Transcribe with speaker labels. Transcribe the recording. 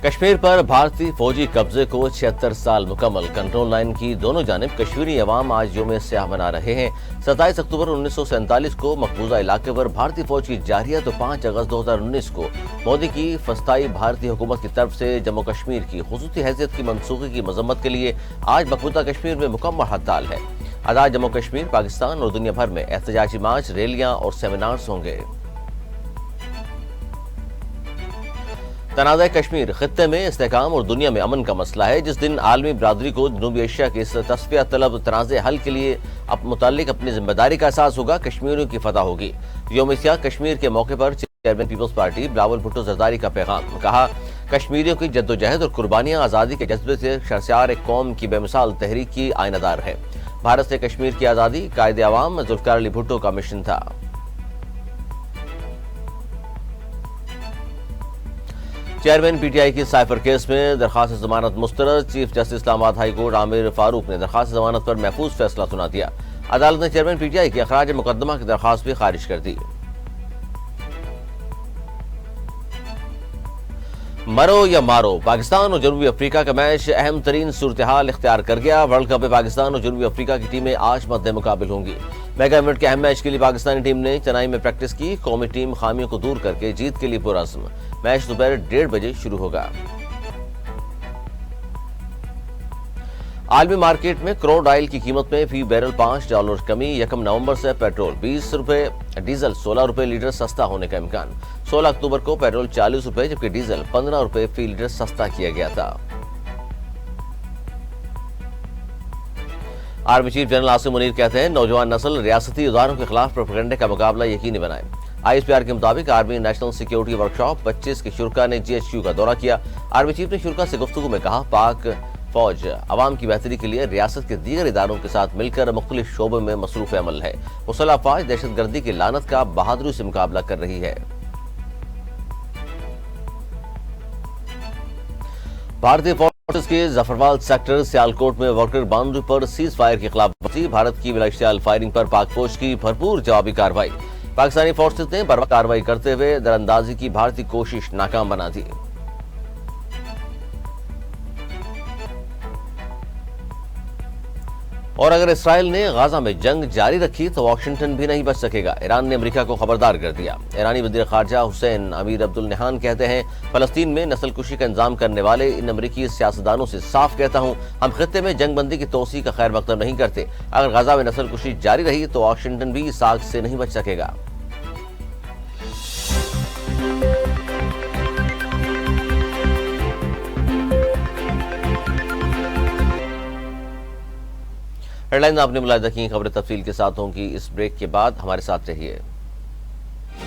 Speaker 1: کشمیر پر بھارتی فوجی قبضے کو 76 سال مکمل۔ کنٹرول لائن کی دونوں جانب کشمیری عوام آج یوم سیاہ منا رہے ہیں۔ 27 اکتوبر 1947 کو مقبوضہ علاقے پر بھارتی فوج کی جارحیت تو 5 اگست 2019 کو مودی کی فسطائی بھارتی حکومت کی طرف سے جموں کشمیر کی خصوصی حیثیت کی منسوخی کی مذمت کے لیے آج مقبوضہ کشمیر میں مکمل ہڑتال ہے۔ آزاد جموں کشمیر، پاکستان اور دنیا بھر میں احتجاجی مارچ، ریلیاں اور سیمینارز ہوں گے۔ تنازع کشمیر خطے میں استحکام اور دنیا میں امن کا مسئلہ ہے۔ جس دن عالمی برادری کو جنوبی ایشیا کے اس تصفیہ طلب تنازع حل کے لیے متعلق اپنی ذمہ داری کا احساس ہوگا، کشمیریوں کی فتح ہوگی۔ یوم سیاہ کشمیر کے موقع پر چیئرمین پیپلز پارٹی بلاول بھٹو زرداری کا پیغام، کہا کشمیریوں کی جدوجہد اور قربانیاں آزادی کے جذبے سے سرشار ایک قوم کی بے مثال تحریک کی آئینہ دار ہے۔ بھارت سے کشمیر کی آزادی قائد عوام ذوالفقار علی بھٹو کا مشن تھا۔ چیئرمین پی ٹی آئی کی سائفر کیس میں درخواست ضمانت مسترد۔ چیف جسٹس اسلام آباد ہائی کورٹ عامر فاروق نے درخواست ضمانت پر محفوظ فیصلہ سنا دیا۔ عدالت نے چیئرمین پی ٹی آئی کی اخراج مقدمہ کی درخواست بھی خارج کر دی۔ مرو یا مارو، پاکستان اور جنوبی افریقہ کا میچ اہم ترین صورتحال اختیار کر گیا۔ ورلڈ کپ میں پاکستان اور جنوبی افریقہ کی ٹیمیں آج مد مقابل ہوں گی۔ میگا ایونٹ کے اہم میچ کے لیے پاکستانی ٹیم نے چنائی میں پریکٹس کی۔ قومی ٹیم خامیوں کو دور کر کے جیت کے لیے پرعزم۔ میچ دوپہر 1:30 بجے شروع ہوگا۔ عالمی مارکیٹ میں کروڈ آئل کی قیمت میں فی بیرل $5 کمی۔ 1 نومبر سے پیٹرول $20، ڈیزل $16 لیٹر سستا ہونے کا امکان۔ 16 اکتوبر کو پیٹرول $40 جبکہ ڈیزل $15 فی لیٹر سستا کیا گیا تھا۔ Army chief general Asim Munir کہتے ہیں نوجوان نسل ریاستی اداروں کے خلاف پروپیگنڈے کا مقابلہ یقینی بنائے۔ آئی ایس پی آر کے مطابق آرمی نیشنل سیکیورٹی ورکشاپ 25 کے شرکا نے جی ایچ کیو کا دورہ کیا۔ آرمی چیف نے شرکا سے گفتگو میں کہا پاک فوج عوام کی بہتری کے لیے ریاست کے دیگر اداروں کے ساتھ مل کر مختلف شعبوں میں مصروف عمل ہے۔ مسلح افواج دہشت گردی کی لعنت کا بہادری سے مقابلہ کر رہی ہے۔ بھارتی فورسز کے ظفروال سیکٹر سیالکوٹ میں ورکر باؤنڈری پر سیز فائر کی خلاف ورزی۔ بھارت کی بلا اشتعال فائرنگ پر پاک فوج کی بھرپور جوابی کارروائی۔ پاکستانی فورسز نے بروقت کارروائی کرتے ہوئے دراندازی کی بھارتی کوشش ناکام بنا دی۔ اور اگر اسرائیل نے غزہ میں جنگ جاری رکھی تو واشنگٹن بھی نہیں بچ سکے گا۔ ایران نے امریکہ کو خبردار کر دیا۔ ایرانی وزیر خارجہ حسین امیر عبدالنہان کہتے ہیں فلسطین میں نسل کشی کا انتظام کرنے والے ان امریکی سیاستدانوں سے صاف کہتا ہوں ہم خطے میں جنگ بندی کی توسیع کا خیر مقدم نہیں کرتے۔ اگر غزہ میں نسل کشی جاری رہی تو واشنگٹن بھی اس آگ سے نہیں بچ سکے گا۔ ہیڈ لائنز آپ نے ملاحظہ کی، خبریں تفصیل کے ساتھ ہوں گی اس بریک کے بعد، ہمارے ساتھ رہیے۔